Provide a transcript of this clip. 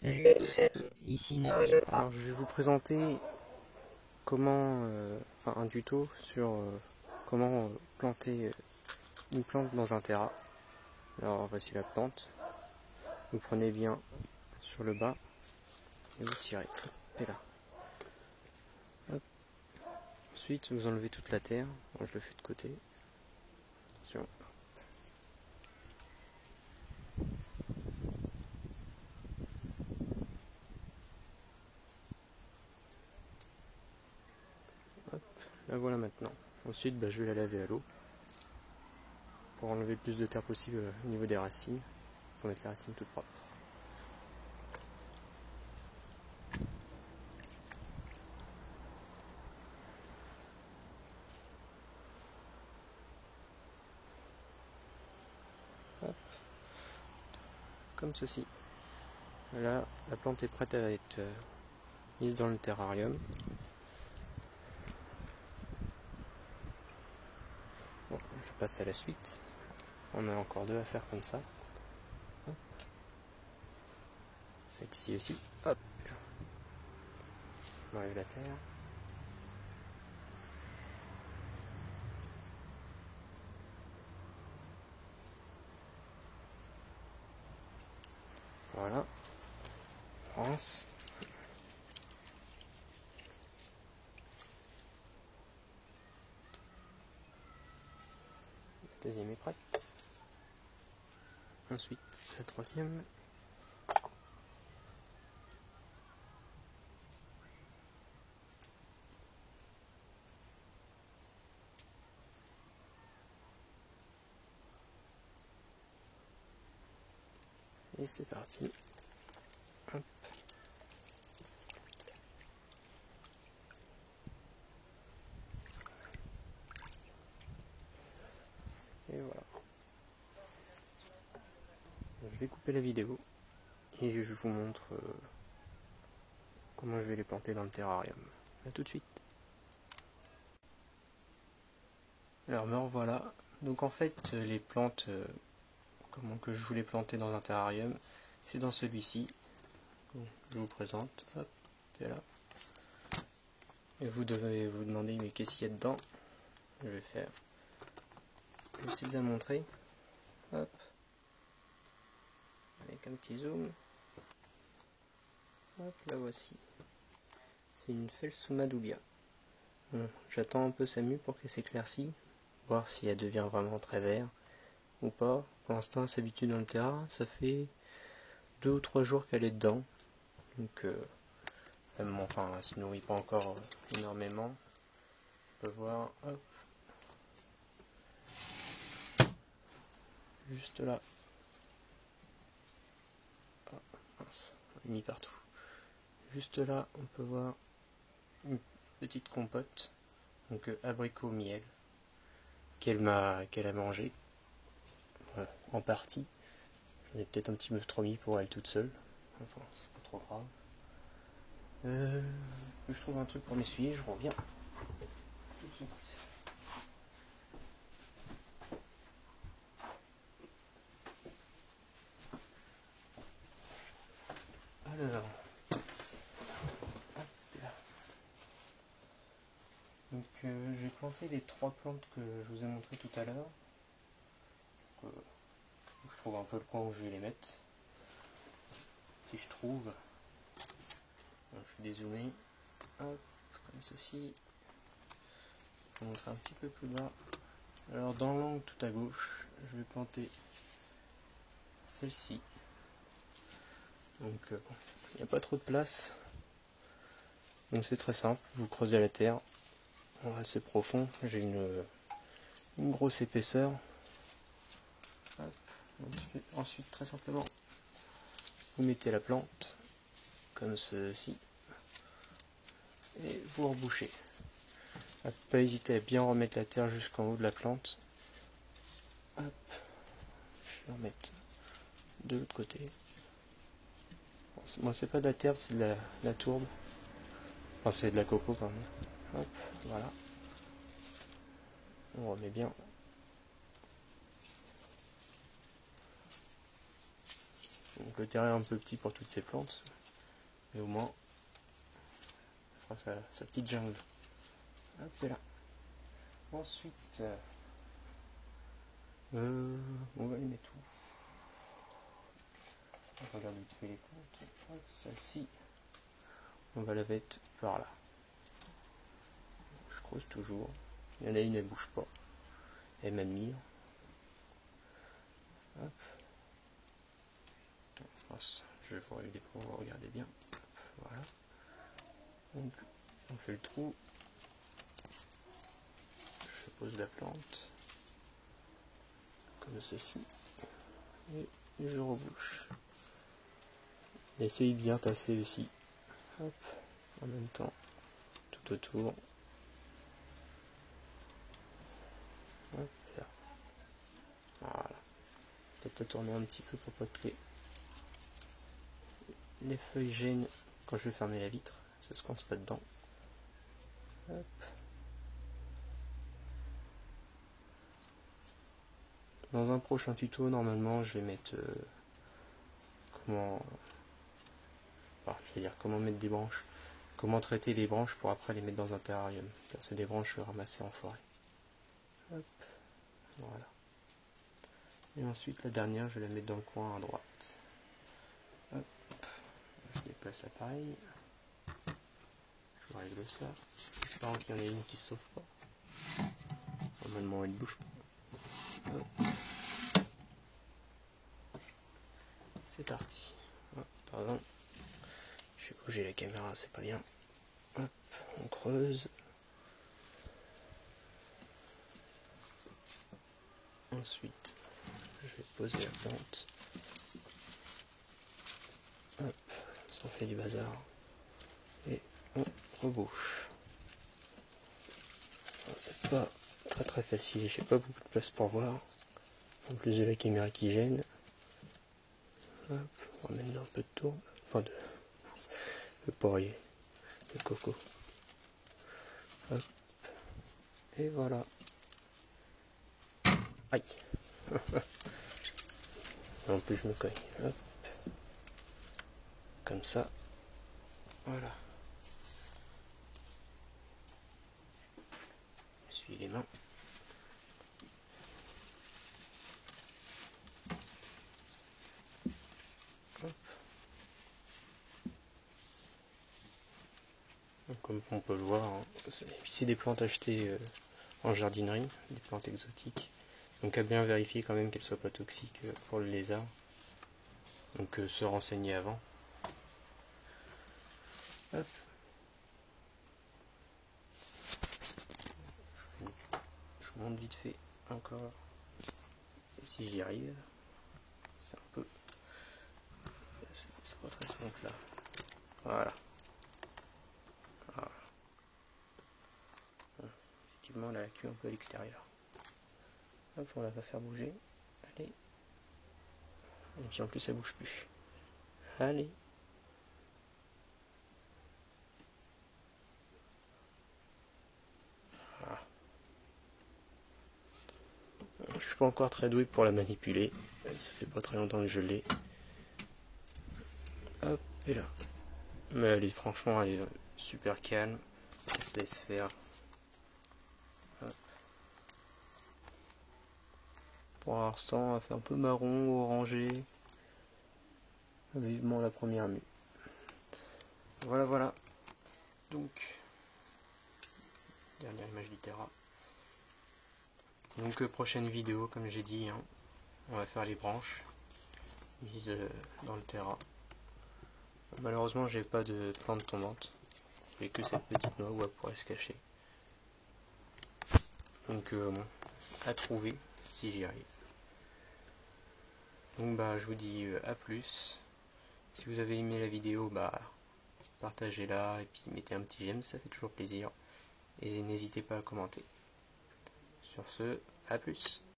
Salut à tous et à toutes, ici Noé. Alors je vais vous présenter comment, un tuto sur comment planter une plante dans un terrain. Alors voici la plante. Vous prenez bien sur le bas et vous tirez. Et là. Hop. Ensuite vous enlevez toute la terre. Moi je le fais de côté. Attention. Hop. La voilà maintenant. Ensuite je vais la laver à l'eau pour enlever le plus de terre possible au niveau des racines, pour mettre les racines toutes propres. Hop. Comme ceci. Là, la plante est prête à être mise dans le terrarium. Bon, je passe à la suite. On a encore deux à faire comme ça. Hop. Ici aussi. Hop. On enlève la terre. Voilà. France. La deuxième est prête. Ensuite, la troisième. Et c'est parti. Hop. Et voilà. Je vais couper la vidéo et je vous montre comment je vais les planter dans le terrarium. A tout de suite. Alors me revoilà. Donc en fait les plantes comment que je voulais planter dans un terrarium, c'est dans celui-ci. Je vous présente. Hop, et là. Et vous devez vous demander mais qu'est-ce qu'il y a dedans. Je vais faire. Je vais essayer de la montrer. Hop. Avec un petit zoom. Hop, la voici. C'est une Phelsuma dubia. Bon, j'attends un peu sa mue pour qu'elle s'éclaircisse, voir si elle devient vraiment très vert ou pas. Pour l'instant, elle s'habitue dans le terrain. Ça fait 2 ou 3 jours qu'elle est dedans. Donc, elle se nourrit pas encore énormément. On peut voir, hop. Juste là. Oh, mince, on l'a mis partout. Juste là, on peut voir une petite compote, donc abricot miel, qu'elle a mangé en partie. J'en ai peut-être un petit peu trop mis pour elle toute seule. Enfin, c'est pas trop grave. Je trouve un truc pour m'essuyer, je reviens tout de suite. Alors, hop là. Donc je vais planter les 3 plantes que je vous ai montré tout à l'heure. Je trouve un peu le coin où je vais les mettre. Si je trouve. Donc, je vais dézoomer. Hop, comme ceci. Je vais vous montrer un petit peu plus bas. Alors dans l'angle tout à gauche, je vais planter celle-ci. Donc il n'y a pas trop de place. Donc c'est très simple, vous creusez la terre. C'est profond, j'ai une grosse épaisseur. Hop. Ensuite très simplement, vous mettez la plante comme ceci. Et vous rebouchez. Pas hésiter à bien remettre la terre jusqu'en haut de la plante. Hop. Je vais remettre de l'autre côté. Bon, moi c'est pas de la terre, c'est de la tourbe. Enfin c'est de la coco pardon. Hop, voilà. On remet bien. Donc le terrain est un peu petit pour toutes ces plantes, mais au moins ça fera sa petite jungle. Hop là. Ensuite, on va les mettre où? On regarde vite fait les plantes. Celle-ci, on va la mettre par là. Je creuse toujours. Il y en a une, elle bouge pas. Elle m'admire. Hop. Je vais vous regarder pour vous regarder bien. Hop, voilà. Donc, on fait le trou. Je pose la plante. Comme ceci. Et je rebouche. Essayez de bien tasser aussi. Hop. En même temps. Tout autour. Hop là. Voilà. Peut-être tourner un petit peu pour pas que les feuilles gênent quand je vais fermer la vitre. Ça se coince pas dedans. Hop. Dans un prochain tuto, normalement, je vais mettre comment mettre des branches, comment traiter les branches pour après les mettre dans un terrarium. Car c'est des branches ramassées en forêt. Hop. Voilà. Et ensuite, la dernière, je vais la mettre dans le coin à droite. Hop. Je déplace l'appareil. Je règle ça. Espérant qu'il y en ait une qui se sauve pas. Normalement, elle ne bouge pas. Hop. C'est parti. Hop, pardon. Je vais bouger la caméra, c'est pas bien. Hop, on creuse. Ensuite, je vais poser la plante. Hop, ça fait du bazar. Et on rebouche. C'est pas très facile, j'ai pas beaucoup de place pour voir. En plus de la caméra qui gêne. Hop, on va mettre un peu de tourbe. Enfin le poirier. Le coco. Hop. Et voilà. Aïe. En plus je me cogne. Hop. Comme ça. Voilà. Je suis les mains. Hop. Comme on peut le voir, hein, c'est des plantes achetées en jardinerie, des plantes exotiques. Donc à bien vérifier quand même qu'elles ne soient pas toxiques pour le lézard. Donc se renseigner avant. Hop. Je vous montre vite fait encore. Et si j'y arrive, c'est un peu... C'est pas très simple là. Voilà. Effectivement, la queue un peu à l'extérieur. Hop, on la va faire bouger. Allez. Et puis en plus, ça bouge plus. Allez. Voilà. Je suis pas encore très doué pour la manipuler. Ça fait pas très longtemps que je l'ai. Hop, et là. Mais elle est franchement, elle est super calme. Elle se laisse faire. Hop. Pour l'instant, elle fait un peu marron, orangé. Vivement la première mue. Voilà. Donc, dernière image du terrain. Donc, prochaine vidéo, comme j'ai dit, hein, on va faire les branches mises dans le terrain. Malheureusement, j'ai pas de plante tombante. J'ai que cette petite noix où elle pourrait se cacher. Donc, bon, à trouver si j'y arrive. Donc, je vous dis à plus. Si vous avez aimé la vidéo, partagez-la et puis mettez un petit j'aime, ça fait toujours plaisir. Et n'hésitez pas à commenter. Sur ce, à plus.